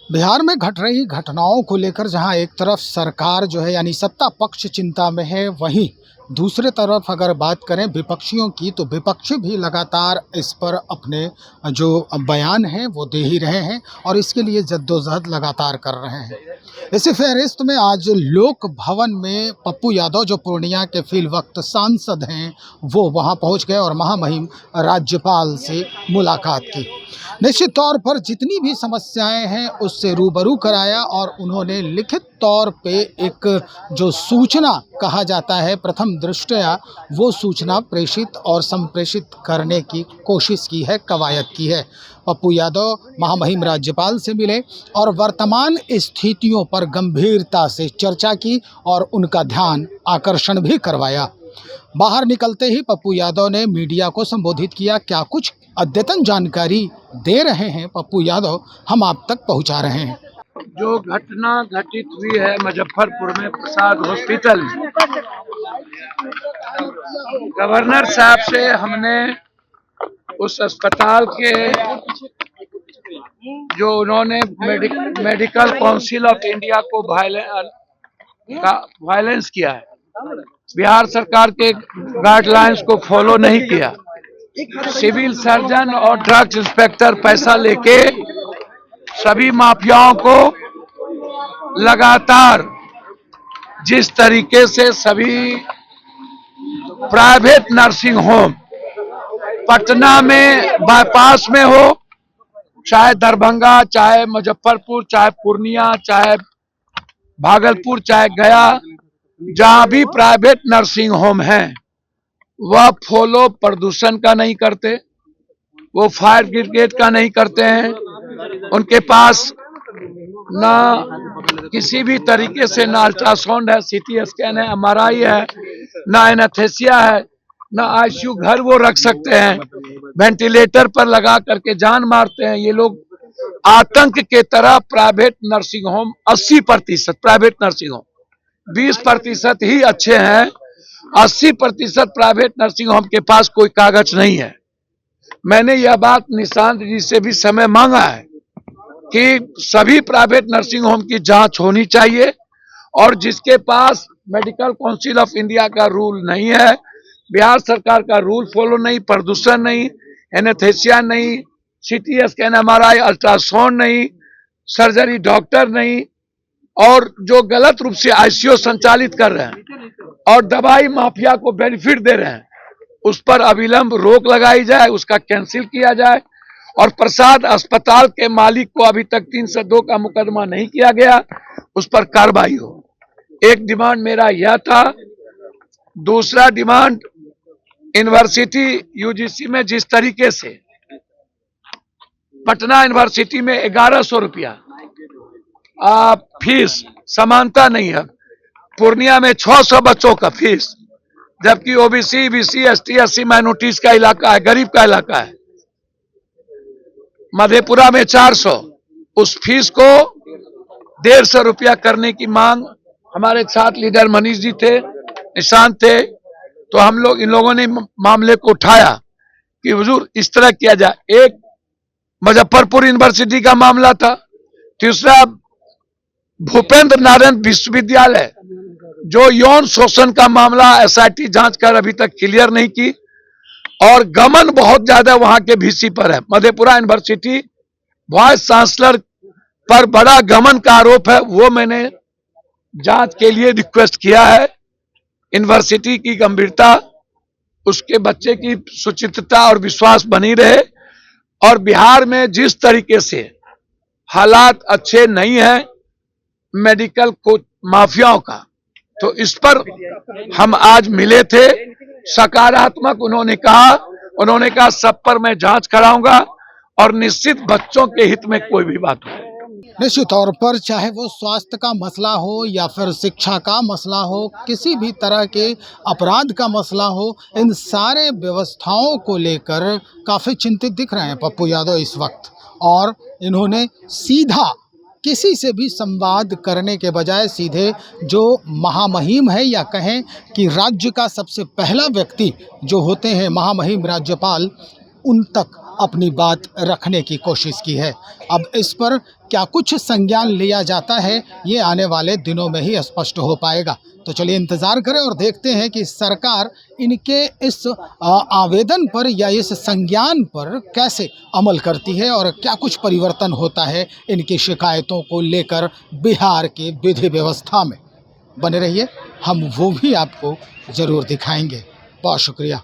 बिहार में घट रही घटनाओं को लेकर जहां एक तरफ सरकार जो है यानी सत्ता पक्ष चिंता में है, वहीं दूसरे तरफ अगर बात करें विपक्षियों की, तो विपक्षी भी लगातार इस पर अपने जो बयान हैं वो दे ही रहे हैं और इसके लिए जद्दोजहद लगातार कर रहे हैं। इसी फहरिस्त में आज लोक भवन में पप्पू यादव, जो पूर्णिया के फिल वक्त सांसद हैं, वो वहां पहुंच गए और महामहिम राज्यपाल से मुलाकात की। निश्चित तौर पर जितनी भी समस्याएं हैं उससे रूबरू कराया और उन्होंने लिखित तौर पे एक जो सूचना कहा जाता है प्रथम दृष्टया, वो सूचना प्रेषित और संप्रेषित करने की कोशिश की है, कवायद की है। पप्पू यादव महामहिम राज्यपाल से मिले और वर्तमान स्थितियों पर गंभीरता से चर्चा की और उनका ध्यान आकर्षण भी करवाया। बाहर निकलते ही पप्पू यादव ने मीडिया को संबोधित किया। क्या कुछ अद्यतन जानकारी दे रहे हैं पप्पू यादव, हम आप तक पहुंचा रहे हैं। जो घटना घटित हुई है मुजफ्फरपुर में प्रसाद हॉस्पिटल में, गवर्नर साहब से हमने उस अस्पताल के जो उन्होंने मेडिकल काउंसिल ऑफ इंडिया को वायलेंस किया है, बिहार सरकार के गाइडलाइंस को फॉलो नहीं किया, सिविल सर्जन और ड्रग्स इंस्पेक्टर पैसा लेके सभी माफियाओं को लगातार जिस तरीके से सभी प्राइवेट नर्सिंग होम पटना में बाईपास में हो, चाहे दरभंगा, चाहे मुजफ्फरपुर, चाहे पूर्णिया, चाहे भागलपुर, चाहे गया, जहां भी प्राइवेट नर्सिंग होम है, वह फॉलो प्रदूषण का नहीं करते, वो फायर ब्रिगेड का नहीं करते हैं। उनके पास ना किसी भी तरीके से ना अल्ट्रासाउंड है, सीटी स्कैन है, एमआरआई है, ना एनेस्थेसिया है, ना आईसीयू घर वो रख सकते हैं, वेंटिलेटर पर लगा करके जान मारते हैं ये लोग। आतंक के तरह private nursing home 80% private nursing home, 20% ही अच्छे हैं, 80% प्राइवेट नर्सिंग होम के पास कोई कागज नहीं है। मैंने यह बात निशांत जी से भी समय मांगा है कि सभी प्राइवेट नर्सिंग होम की जांच होनी चाहिए और जिसके पास मेडिकल काउंसिल ऑफ इंडिया का रूल नहीं है, बिहार सरकार का रूल फॉलो नहीं, प्रदूषण नहीं, एनेस्थेसिया नहीं, सीटी स्कैन, एमआरआई, अल्ट्रासाउंड नहीं, सर्जरी डॉक्टर नहीं, और जो गलत रूप से आईसीयू संचालित कर रहे हैं और दवाई माफिया को बेनिफिट दे रहे हैं, उस पर अविलंब रोक लगाई जाए, उसका कैंसिल किया जाए और प्रसाद अस्पताल के मालिक को अभी तक 302 का मुकदमा नहीं किया गया, उस पर कार्रवाई हो। एक डिमांड मेरा यह था। दूसरा डिमांड, यूनिवर्सिटी यूजीसी में जिस तरीके से पटना यूनिवर्सिटी में 1100 रुपया फीस समानता नहीं है, पूर्णिया में 600 बच्चों का फीस, जबकि OBC, BC, ST, SC minorities का इलाका है, गरीब का इलाका है। मधेपुरा में 400, उस फीस को 150 रुपया करने की मांग हमारे साथ लीडर मनीष जी थे, निशांत थे, तो हम लोग इन लोगों ने मामले को उठाया कि हुजूर इस तरह किया जाए। एक मुजफ्फरपुर यूनिवर्सिटी का मामला था, तीसरा भूपेंद्र नारायण विश्वविद्यालय जो यौन शोषण का मामला एसआईटी जांच कर अभी तक क्लियर नहीं की और गमन बहुत ज्यादा वहां के वीसी पर है। मधेपुरा यूनिवर्सिटी वाइस चांसलर पर बड़ा गमन का आरोप है, वो मैंने जांच के लिए रिक्वेस्ट किया है। यूनिवर्सिटी की गंभीरता, उसके बच्चे की सुचित्रता और विश्वास बनी रहे और बिहार में जिस तरीके से हालात अच्छे नहीं है मेडिकल को माफियाओं का, तो इस पर हम आज मिले थे। सकारात्मक उन्होंने कहा सब पर मैं जांच कराऊंगा और निश्चित बच्चों के हित में कोई भी बात हो। निश्चित तौर पर चाहे वो स्वास्थ्य का मसला हो या फिर शिक्षा का मसला हो, किसी भी तरह के अपराध का मसला हो, इन सारे व्यवस्थाओं को लेकर काफ़ी चिंतित दिख रहे हैं पप्पू यादव इस वक्त। और इन्होंने सीधा किसी से भी संवाद करने के बजाय सीधे जो महामहिम है या कहें कि राज्य का सबसे पहला व्यक्ति जो होते हैं महामहिम राज्यपाल, उन तक अपनी बात रखने की कोशिश की है। अब इस पर क्या कुछ संज्ञान लिया जाता है, ये आने वाले दिनों में ही स्पष्ट हो पाएगा। तो चलिए इंतज़ार करें और देखते हैं कि सरकार इनके इस आवेदन पर या इस संज्ञान पर कैसे अमल करती है और क्या कुछ परिवर्तन होता है इनकी शिकायतों को लेकर बिहार की विधि व्यवस्था में। बने रहिए, हम वो भी आपको ज़रूर दिखाएंगे। बहुत शुक्रिया।